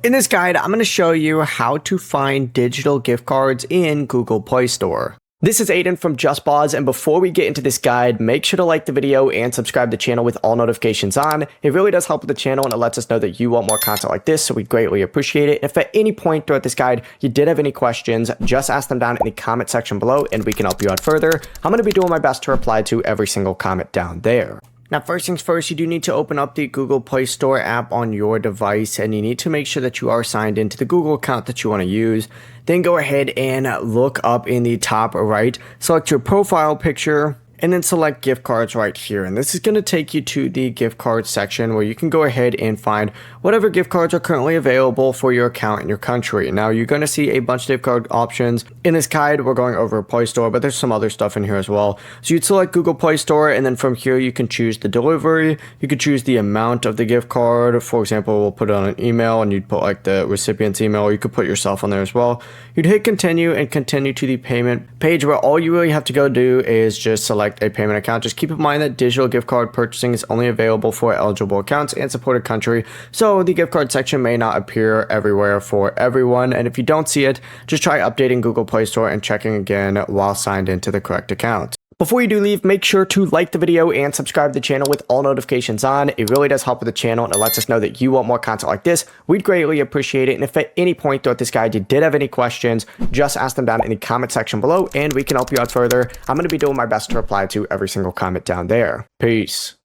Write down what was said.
In this guide, I'm going to show you how to find digital gift cards in Google Play Store. This is Aiden from JustBoz, and before we get into this guide, make sure to like the video and subscribe to the channel with all notifications on. It really does help with the channel, and it lets us know that you want more content like this, so we greatly appreciate it. If at any point throughout this guide you did have any questions, just ask them down in the comment section below, and we can help you out further. I'm going to be doing my best to reply to every single comment down there. Now, first things first, you do need to open up the Google Play Store app on your device, and you need to make sure that you are signed into the Google account that you want to use. Then go ahead and look up in the top right, select your profile picture, and then select gift cards right here. And this is going to take you to the gift cards section where you can go ahead and find whatever gift cards are currently available for your account in your country. Now, you're going to see a bunch of gift card options. In this guide, we're going over Play Store, but there's some other stuff in here as well. So you'd select Google Play Store, and then from here, you can choose the delivery. You could choose the amount of the gift card. For example, we'll put it on an email, and you'd put like the recipient's email, or you could put yourself on there as well. You'd hit continue and continue to the payment page where all you really have to go do is just select a payment account. Just keep in mind that digital gift card purchasing is only available for eligible accounts and supported country, so the gift card section may not appear everywhere for everyone. And if you don't see it, just try updating Google Play Store and checking again while signed into the correct account. Before you do leave, make sure to like the video and subscribe to the channel with all notifications on. It really does help with the channel, and it lets us know that you want more content like this. We'd greatly appreciate it. And if at any point throughout this guide you did have any questions, just ask them down in the comment section below, and we can help you out further. I'm going to be doing my best to reply to every single comment down there. Peace.